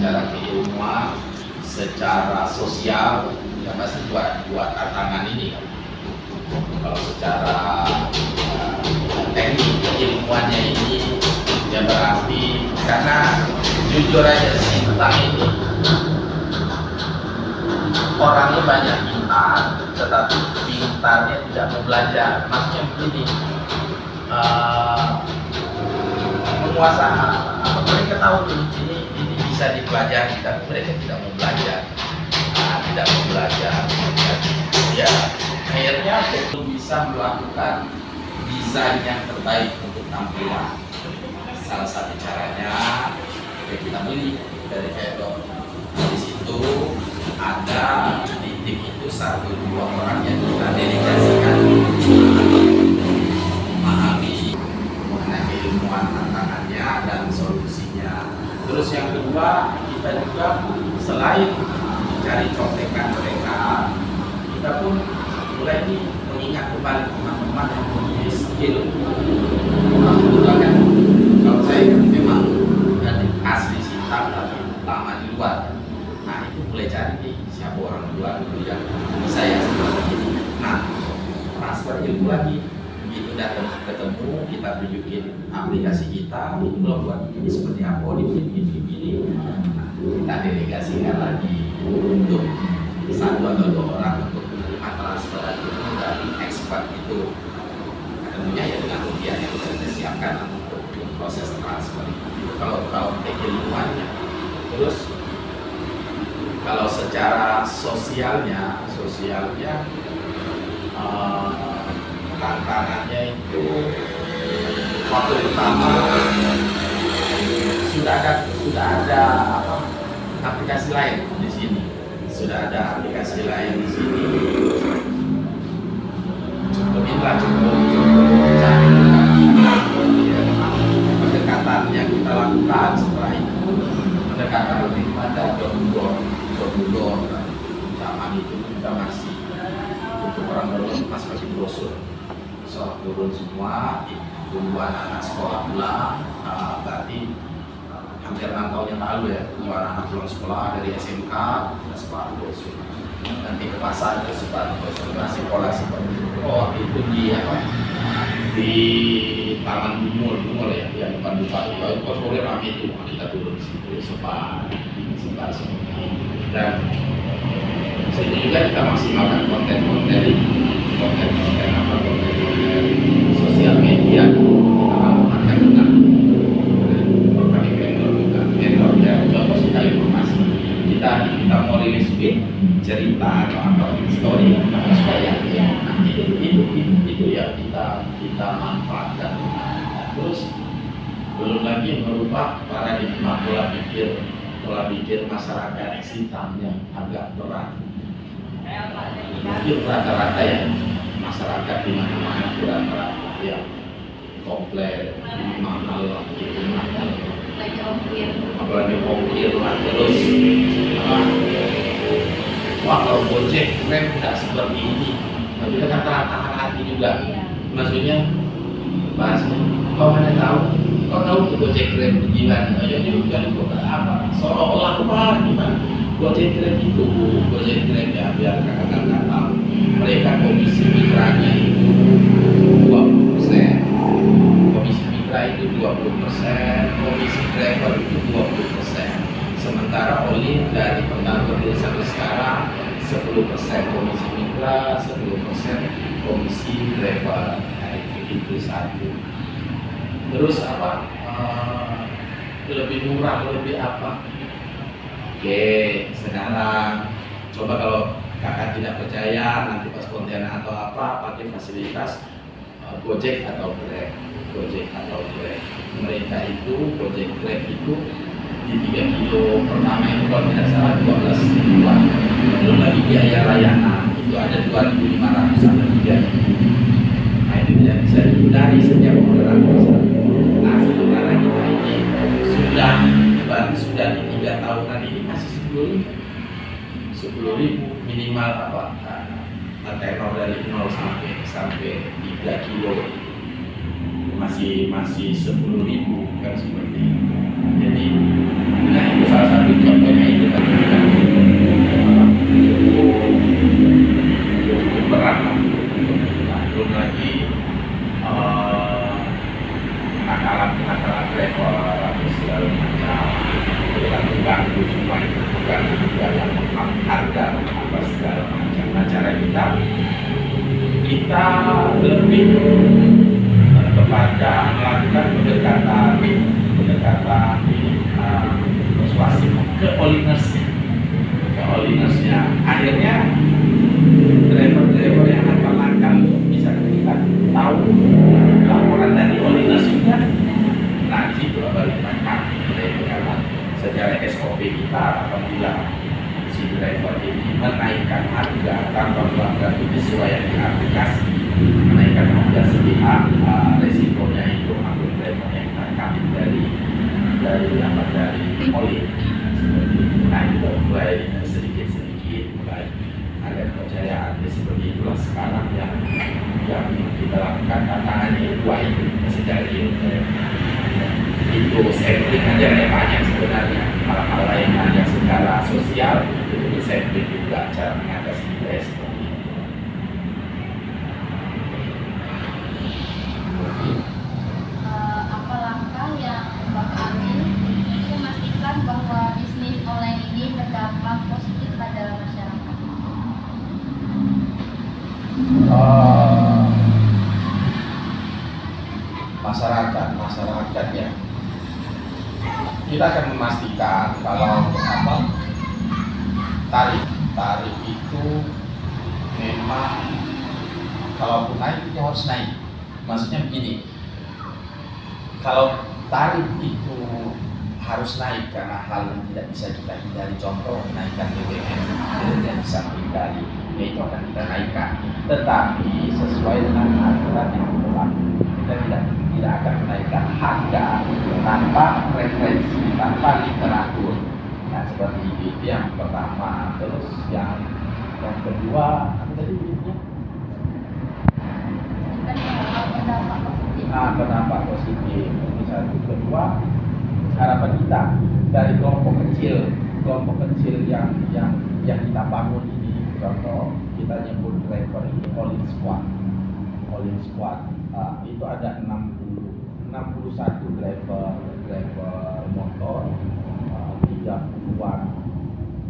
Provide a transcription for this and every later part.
secara keilmuan, secara sosial, ya pasti dua tantangan ini. Kalau secara teknik keilmuannya ini, ya berarti karena jujur aja Sintang ini orangnya banyak pintar, tetapi pintarnya tidak mau belajar. Maksudnya begini, menguasai apa mereka tahu ini bisa dipelajari, tapi mereka tidak mau belajar, tidak mau belajar. Ya akhirnya untuk bisa melakukan desain yang terbaik untuk tampilan. Salah satu caranya ya kita beli dari vendor. Di situ ada di tim itu 1-2 orang yang kita dedikasikan memahami mengenai keilmuan tantangannya dan solusinya. Terus yang kedua, kita juga selain mencari contekan mereka, kita pun mulai mengingat kembali teman-teman yang mempunyai skill. Kan kalau saya kan memang dari asli Sintang tapi lama di luar. Nah itu mulai cari nih siapa orang luar itu yang bisa ya seperti ini. Nah transfer ilmu lagi, begitu datang ketemu kita tunjukin aplikasi kita, ini belum buat ini seperti apa, ini. Nah, kita delegasikan lagi untuk 1 atau 2 orang untuk menerima transfer ilmu dari expert itu. Tentunya ya dengan rupiah yang sudah kita siapkan untuk proses transfer itu kalau keilmuannya. Terus kalau secara sosialnya tantangannya itu waktu pertama sudah ada aplikasi lain di sini, cukup pendekatan yang kita lakukan. Setelah itu pendekatan lebih pada door zaman itu kita masih untuk orang baru masih pakai brosur, soal turun semua, tunggu anak-anak sekolah pulang, berarti hampir 6 tahun yang lalu ya, tunggu anak-anak pulang sekolah dari SMK kita sekolah brosur, nanti ke pasar ke sekolah brosur, sekolah seperti itu. Oh itu di Taman Bumul ya, yang depan Bupati, itu boleh rame itu, kita turun di situ sebar dan itu juga kita maksimalkan konten sosial media kita lakukan dengan berbagai vendor ya, contoh sekali informasi kita mau rilis feed cerita atau story supaya itu ya kita manfaatkan. Terus belum lagi merubah paradigma pola pikir masyarakat Sintang yang agak berat. Mungkin rata-rata ya masyarakat di mana-mana rata-rata yang komplain ini mahal, itu mahal, apalagi ongkir terus wah kalau Gojek keren tidak seperti ini, tapi kita tantangan hati juga. Maksudnya bahasnya kau mana tahu Gojek keren gimana? Ayo juga apa? Seolah-olah apa gimana? Gojek keren itu, Gojek keren ya biar kakak-kakak tahu. Mereka komisi mitranya itu 20%, komisi mitra itu 20%, komisi driver itu 20%. Sementara oli dari pertama berdiri sampai sekarang 10% komisi mitra, 10% komisi driver. Nah, itu satu. Terus lebih murah, lebih apa? Oke, sekarang coba kalau kakak tidak percaya nanti pas konten atau apa pakai fasilitas Gojek atau Grab. Mereka itu Gojek Grab itu di 3 kilo pertama itu kalau tidak salah 12 ribuan. Belum lagi biaya layanan itu ada 2.500 sampai 3.000. Nah itu tidak bisa dihindari setiap orderan. Nah sementara kita ini sudah di 3 tahunan ini masih 10.000 minimal tenor dari 0 sampai 3 kilo masih 10.000 kan seperti itu. Jadi Nah itu salah satu contohnya itu tadi kan cukup berat lah. Nah, belum lagi kenakalan driver atau segala macam itu kan mengganggu semua, itu bukan juga yang harga apa segala macam. Nah cara kita lebih kepada melakukan pendekatan persuasif ke ownersnya. Akhirnya driver yang nakal bisa kita tahu laporan dari ownersnya. Nah di situ baru kita karena secara SOP kita apabila si driver ini menaikkan harga tanpa melakukan penyesuaian di aplikasi, menaikkan harga sepihak, resikonya itu akun driver yang terkait dari oli. Nah itu mulai sedikit mulai ada kepercayaan. Seperti itulah sekarang yang kita lakukan. Tantangannya dua itu masih dari itu sampling aja yang banyak sebenarnya, hal-hal lain yang secara sosial itu sampling juga cara mengatasi seperti itu. Apa langkah yang Bapak ambil untuk memastikan bahwa bisnis online ini berdampak positif pada masyarakat? Masyarakat ya. Kita akan memastikan kalau tarif itu memang kalaupun naik itu harus naik. Maksudnya begini, kalau tarif itu harus naik karena hal yang tidak bisa kita hindari, contoh menaikkan BBM tidak bisa menghindari, yaitu akan kita naikkan. Tetapi sesuai dengan aturan yang berlaku, kita tidak akan menaikkan harga tanpa referensi, tanpa literatur. Nah seperti itu yang pertama. Terus yang kedua, apa tadi bunyinya? Berdampak positif. Ini satu. Kedua, harapan kita dari kelompok kecil yang kita bangun ini, contoh kita nyebut driver ini Olin Squad. Itu ada 61 driver motor, 30-an,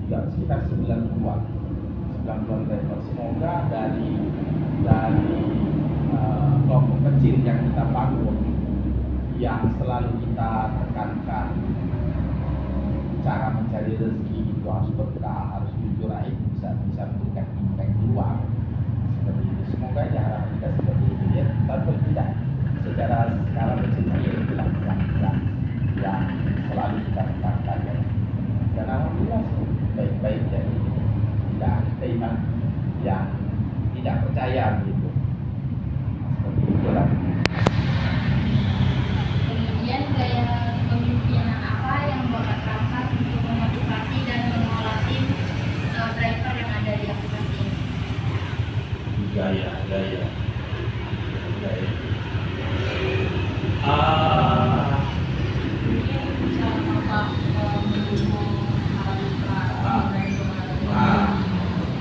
sekitar 90-an driver. Semoga dari kelompok kecil yang kita bangun, yang selalu kita tekankan cara mencari rezeki itu harus berkah, harus jujur, bisa memberikan impact luar seperti itu. Semoga ya harapan kita seperti itu ya, tapi tidak secara kecil dilakukan yang selalu kita tekankan ya. Dan alhamdulillah baik-baik, jadi tidak ada yang tidak percaya gitu. Seperti itulah. Kemudian gaya kepemimpinan apa yang Bapak terapkan untuk memotivasi dan mengolah tim driver yang ada di aplikasi ini? Gaya.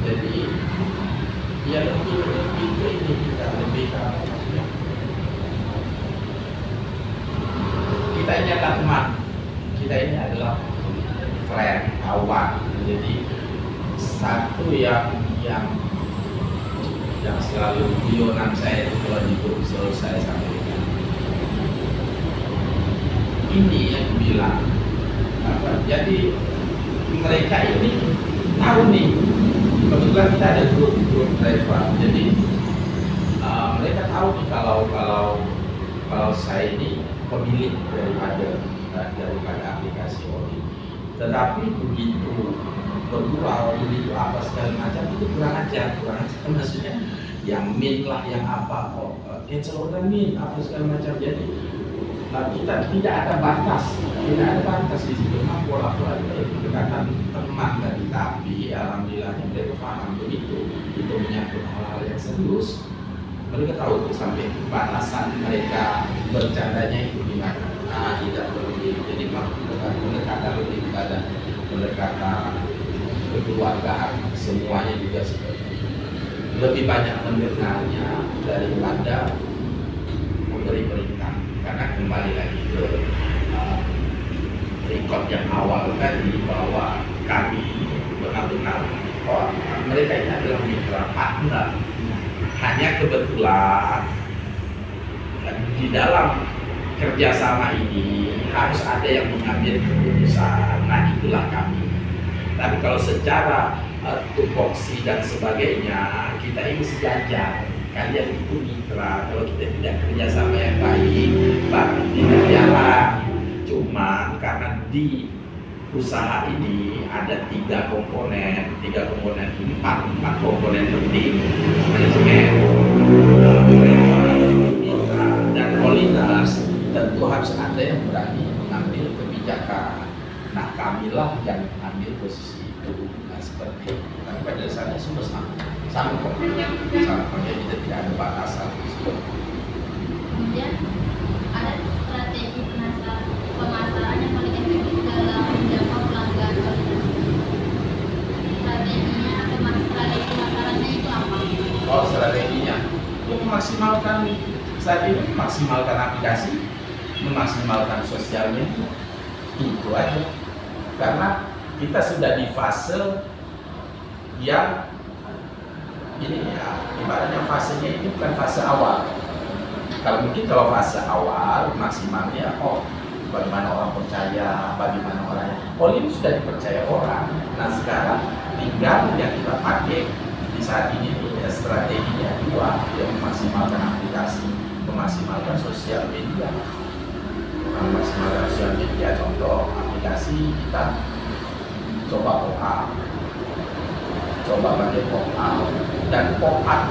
Jadi ya lebih ini kita lebih kita ini adalah teman, kita ini adalah friend, kawan. Jadi satu yang selalu guyonan saya itu kalau di grup selalu saya sampaikan. Ini yang bilang jadi mereka ini tahu nih, kebetulan kita ada grup driver, jadi mereka tahu nih kalau saya ini pemilik daripada aplikasi Oli. Tetapi begitu bergurau, begitu apa segala macam itu kurang ajar maksudnya yang min lah, yang apa, cancel order min, apa segala macam. Jadi kita tidak ada batas di situ. Memang pola-pola pendekatan teman tadi, tapi alhamdulillahnya mereka paham begitu itu menyangkut hal-hal yang serius. Mereka tahu tuh sampai batasan mereka bercandanya itu gimana. Tidak berlebih. Jadi pendekatan lebih pada pendekatan kekeluargaan, semuanya juga seperti itu. Lebih banyak mendengarnya daripada memberi perintah. Karena kembali lagi ke record yang awal tadi bahwa kami benar-benar mereka ini adalah mitra partner. Hanya kebetulan di dalam kerjasama ini harus ada yang mengambil keputusan. Nah, itulah kami. Tapi kalau secara tupoksi dan sebagainya, kita ini sejajar. Kalian itu mitra. Kalau kita tidak kerjasama yang baik, bahkan tidak jalan. Cuma karena di usaha ini ada empat komponen penting: manajemen, dan holiness. Tentu harus ada yang berani mengambil kebijakan. Nah, kamilah yang ambil posisi itu. Nah, seperti itu. Tapi pada dasarnya semua sama kok. Kita tidak ada batasan. Kemudian ada strategi pemasaran yang paling efektif dalam menjangkau pelanggan kualitas. Strateginya atau strategi pemasarannya itu apa? Oh, strateginya untuk memaksimalkan saat ini, memaksimalkan aplikasi, memaksimalkan sosial media, itu aja. Karena kita sudah di fase yang ini ya, ibaratnya fasenya itu bukan fase awal. Kalau fase awal maksimalnya, bagaimana orang percaya, bagaimana orangnya. Ini sudah dipercaya orang. Nah, sekarang tinggal yang kita pakai di saat ini ya, strateginya dua, yang memaksimalkan aplikasi, memaksimalkan sosial media. Memaksimalkan sosial media, contoh aplikasi kita coba pakai pop-up dan pop-up.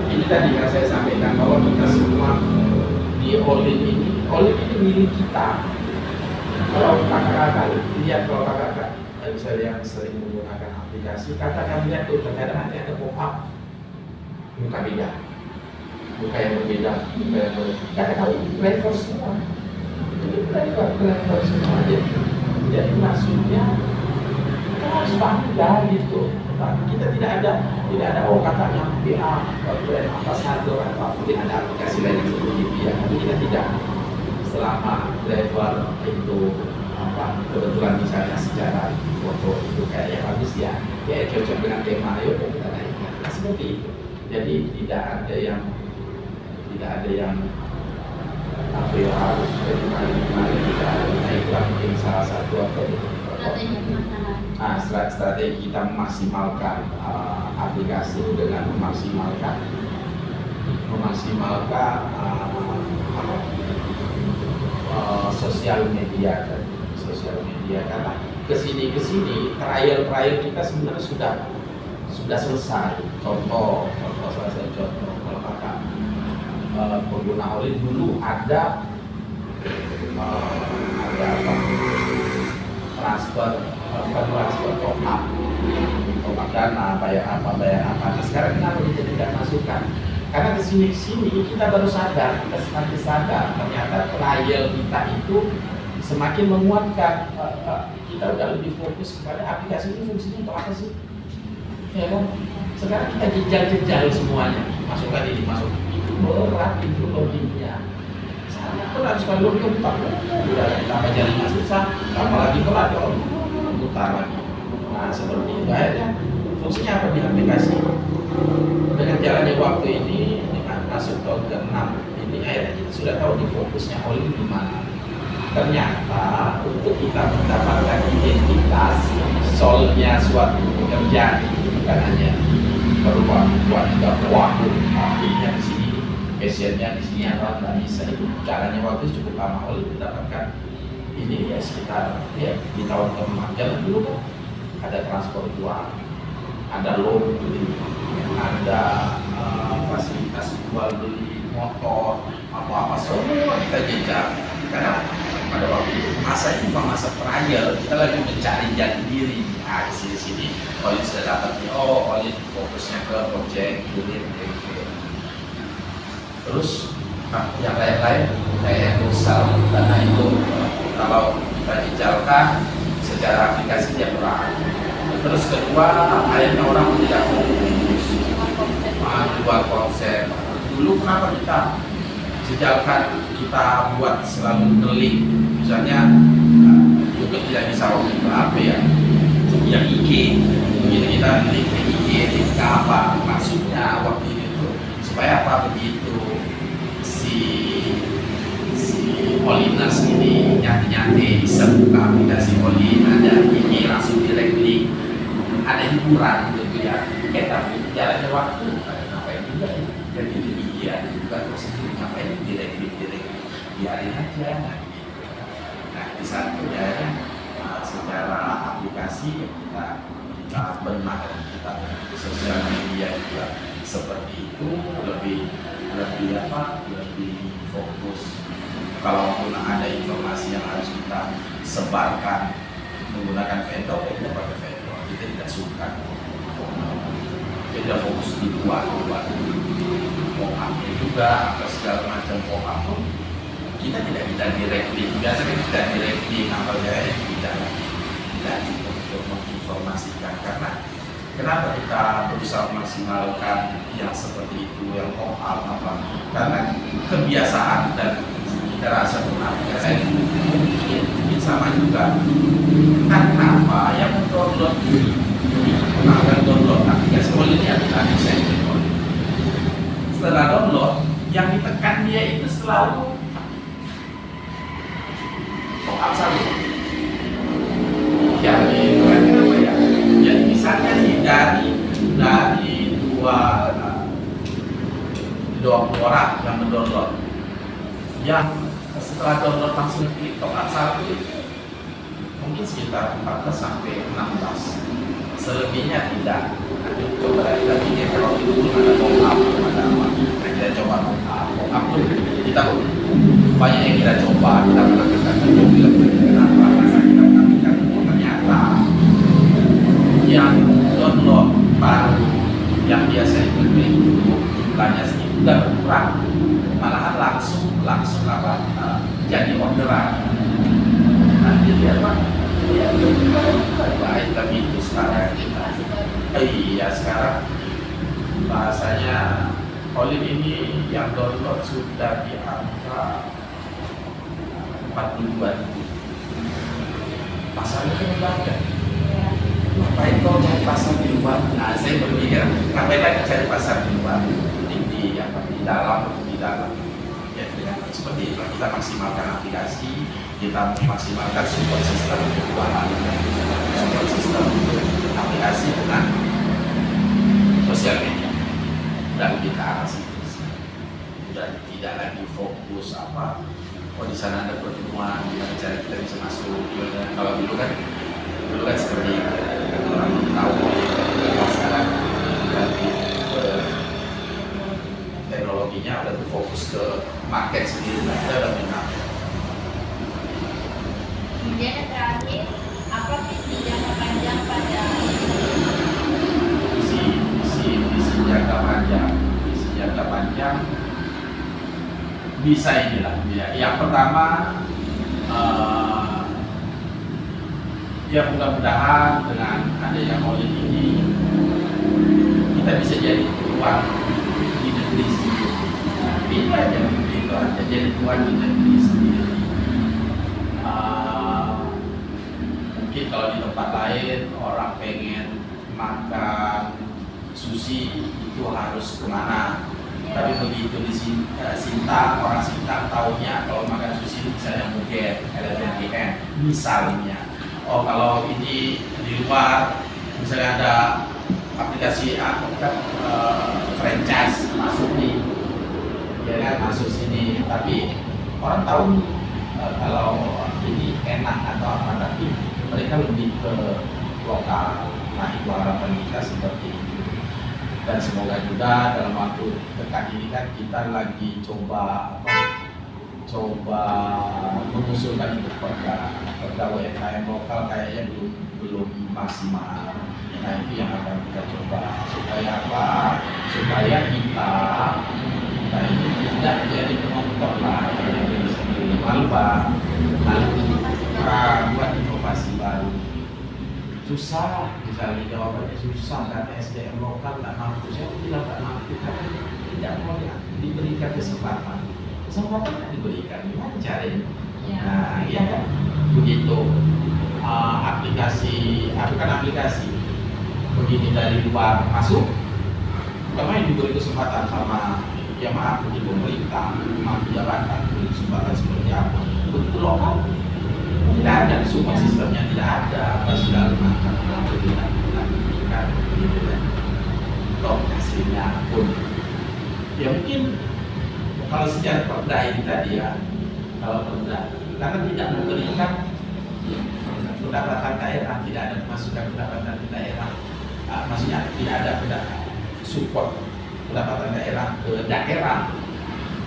Ini tadi yang saya sampaikan bahwa kita semua di Olin ini milik kita. Kalau kakak-kakak lihat, kalau kakak-kakak yang sering menggunakan aplikasi, kakak lihat tuh terkadang ada pop-up muka beda, muka yang berbeda, kakak flavor semua. Itu flavor semua. Jadi maksudnya kita harus bangga gitu. Kita tidak ada katanya PA brand ambassador atau mungkin ada aplikasi lain yang seperti itu ya. Tapi kita tidak, selama driver itu kebetulan misalnya secara foto itu kayaknya bagus ya, kayak cocok dengan tema, ayo kita naikkan. Nah, seperti itu. Jadi tidak ada yang apa ya, harus dari mana tidak ada. Nah, itulah mungkin salah satu strategi kita memaksimalkan aplikasi dengan memaksimalkan sosial media karena kesini trial kita sebenarnya sudah selesai. Contoh kalau kakak pengguna Olin dulu ada transfer top-up dana, bayar apa. Nah, sekarang kenapa dijadikan masukan? Karena kesini kita baru sadar, kita semakin sadar ternyata trial kita itu semakin menguatkan. Kita udah lebih fokus kepada aplikasi ini fungsinya untuk apa sih? Ya kan? Sekarang kita jejal semuanya, masukkan ini, itu berat, itu logiknya. Harus kalau kita tambah jaringan susah, tambah lagi pelan, putar lagi. Nah, seperti itu akhirnya fungsinya apa di aplikasi? Dengan jalannya waktu ini, dengan masuk tahun ke-6 ini, akhirnya kita sudah tahu di fokusnya Olin di mana. Ternyata untuk kita mendapatkan identitas soalnya suatu pekerjaan itu bukan hanya perlu buat juga akhirnya di sini, passionnya di sini apa nggak bisa. Itu caranya waktu itu cukup lama. Olin mendapatkan ini ya sekitar di tahun ke-6. Jangan dulu kan ada transport uang, ada loan beli, ada fasilitas jual beli motor, apa semua kita jejak. Karena pada waktu itu masa ini bukan masa trial, kita lagi mencari jati diri. Nah, di sini Olin sudah dapat nih, Olin fokusnya ke project unit. Terus Nah, yang lain-lain kayak Excel, dana itu kalau kita dijalkan secara aplikasi dia kurang. Terus kedua, akhirnya orang tidak fokus, dua konsep. Dulu kenapa kita jejalkan, kita buat selalu ngelik, misalnya YouTube tidak bisa waktu itu apa ya, yang IG, begitu kita link ke IG, link ke apa, maksudnya waktu itu supaya apa, begitu si Polinas ini nyati-nyati bisa buka aplikasi Polin, ada ini langsung direct link, ada hiburan gitu ya. Tapi jalannya waktu, ngapain juga ya, jadi di IG ada juga terus ngapain direct link, biarin aja. Nah, gitu. Nah di satu ya, secara aplikasi kita benar, kita sosial media juga seperti itu, lebih fokus. Kalaupun ada informasi yang harus kita sebarkan menggunakan vendor, ya kita pakai vendor. Kita tidak suka, kita fokus di dua pop-up-nya juga, apa segala macam pop-up pun kita tidak bisa directly. Biasanya kita directly namanya tidak untuk menginformasikan. Karena kenapa kita berusaha memaksimalkan yang seperti itu, yang pop-up apa? Karena kebiasaan dan kita rasa aplikasi mungkin sama juga. Kenapa yang mendownload aplikasi Polin ini bisa download. Setelah download, yang ditekan dia itu selalu pop-up satu. Jadi kenapa ya? Jadi misalnya nih dari dua orang yang mendownload, yang setelah download langsung klik top up satu, mungkin sekitar 14 sampai 16. Selebihnya tidak. Nanti coba kita pikir kalau itu pun ada top up, ada apa? Nah, kita coba top up pun kita banyak yang kita coba, kita melakukan kenapa rasa kita melakukan, ternyata yang download baru yang biasa itu klik jumlahnya sedikit sudah berkurang, malahan langsung apa jadi orderan. Nanti dia apa? Ya baik, tapi itu sekarang sekarang bahasanya Polin ini yang download sudah di angka 42.000. Pasarnya kan banyak. Ngapain kau cari pasar di luar? Nah, saya berpikir ngapain lagi cari pasar di luar? Di dalam. Ya, dengan seperti itu kita maksimalkan aplikasi, kita maksimalkan support sistem keuangan, support sistem aplikasi dengan sosial media, dan kita arah situ. Dan tidak lagi fokus apa, di sana ada pertemuan, kita bisa masuk. Kalau dulu kan seperti orang tahu, sekarang berarti teknologinya udah fokus ke market sendiri, kita udah benar. Kemudian yang terakhir, apa visi jangka panjang pada visi jangka panjang bisa inilah ya. Yang pertama ya mudah-mudahan dengan adanya Polin ini kita bisa jadi tuan di negeri sendiri. Itu aja, jadi tuan di negeri sendiri. Mungkin kalau di tempat lain orang pengen makan sushi itu harus kemana, tapi begitu di Sintang, orang Sintang tahunya kalau makan sushi misalnya mungkin LFNGN misalnya. Oh, kalau ini di luar misalnya ada aplikasi franchise masuk nih, ya kan, masuk sini, tapi orang tahu kalau ini enak atau apa, tapi mereka lebih ke lokal. Nah, itu harapan kita seperti itu. Dan semoga juga dalam waktu dekat ini kan kita lagi coba mengusulkan itu perda UMKM lokal, kayaknya belum maksimal. Nah, itu yang akan kita coba supaya apa? Supaya kita ini tidak jadi penonton lah, lalu Pak, lalu buat inovasi baru. Susah, misalnya jawabannya susah, karena SDM lokal tak mampu. Saya bilang tak mampu karena tidak mau diberikan kesempatan. Kesempatan yang diberikan, gimana caranya? Nah, iya kan? Begitu aplikasi, bukan aplikasi, begini dari luar masuk, pertama yang diberi kesempatan sama, ya maaf, di pemerintah, maaf jabatan, diberi kesempatan seperti apa? Betul lokal. Tidak ada, support sistemnya tidak ada, apa segala macam, tidak, gitu kan. Toh hasilnya pun, ya mungkin kalau secara perda ini tadi ya, kalau perda, karena tidak memberikan pendapatan daerah, tidak ada masukan pendapatan daerah, maksudnya tidak ada support pendapatan daerah ke daerah.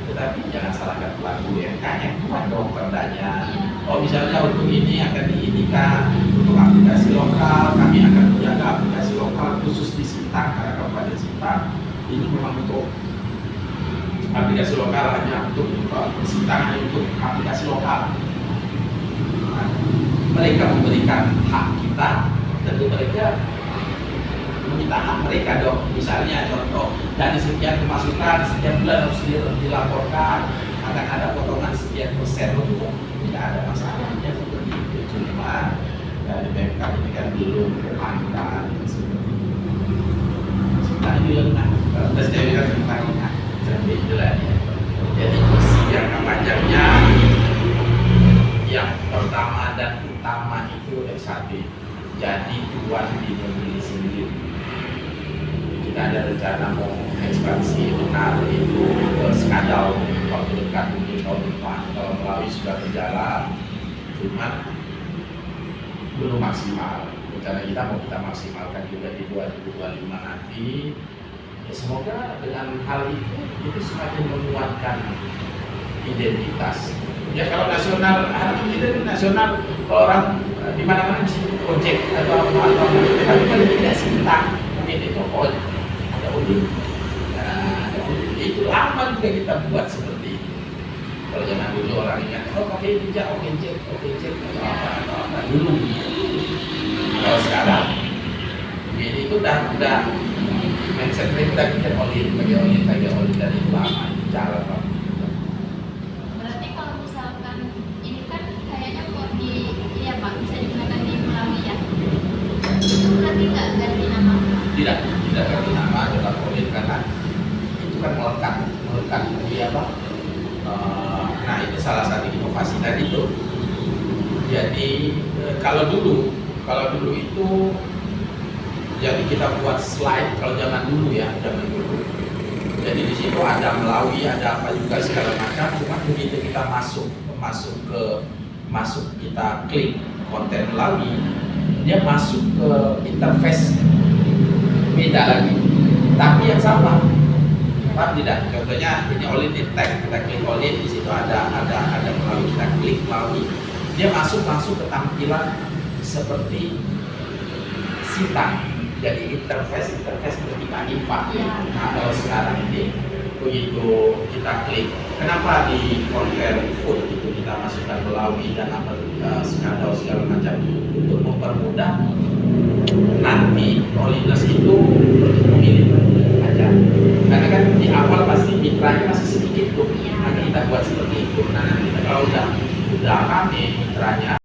Tetapi jangan salahkan pelaku UMKM, buat dong perdanya. Oh misalnya untuk ini akan diinikan untuk aplikasi lokal, kami akan menjaga aplikasi lokal khusus di Sintang, karena Kabupaten Sintang ini memang untuk aplikasi lokal, hanya untuk Sintang, hanya untuk aplikasi lokal. Nah, mereka memberikan hak kita, tentu mereka meminta hak mereka dong. Misalnya contoh, dari sekian pemasukan setiap bulan harus dilaporkan, akan ada potongan sekian persen, itu tidak ada masalahnya seperti itu. Cuma dari BMK ini kan belum berangkat seperti itu. Sebenarnya di lengah, terus saya bilang sebenarnya jadi itulah ya. Jadi visi jangka panjangnya yang pertama dan utama itu SHB, jadi tuan di negeri sendiri. Kita ada rencana mau ekspansi benar itu ke Skadau waktu dekat, mungkin tahun depan. Kalau Melawi sudah berjalan, cuma belum maksimal. Rencana kita mau kita maksimalkan juga di 2025 nanti. Ya, semoga dengan hal itu semakin menguatkan identitas. Ya kalau nasional, harapan kita nasional, kalau orang di mana-mana di sini ojek atau apa, tapi kalau tidak Sintang, mungkin itu ojek. Nah, itu lama juga kita buat seperti itu. Kalau zaman dulu orang ingat, oh pakai bijak, oke cek atau apa dulu. Kalau sekarang, ini itu udah mindset mereka kita pakai olin dari lama itu cara Pak. Berarti kalau misalkan ini kan kayaknya kok iya Pak, bisa digunakan di Melawi ya? Itu berarti nggak ganti nama? Tidak ganti nama, tetap olin karena itu kan melekat di apa? Nah itu salah satu inovasi tadi tuh. Jadi kalau dulu itu jadi kita buat slide kalau zaman dulu. Jadi di situ ada Melawi, ada apa juga segala macam. Cuma begitu kita masuk kita klik konten Melawi, dia masuk ke interface beda lagi, tapi yang sama. Pak tidak, contohnya ini Olin di tag, kita klik Olin, di situ ada Melawi, kita klik Melawi, dia masuk ke tampilan seperti Sintang. Jadi interface seperti Kanifah. Nah kalau sekarang ini begitu kita klik, kenapa di konten food itu kita masukkan Melawi dan apa Skadau segala macam untuk mempermudah nanti Oliners itu untuk memilih aja. Karena kan di awal pasti mitranya masih sedikit tuh, maka kita buat seperti itu. Nah nanti kalau udah rame mitranya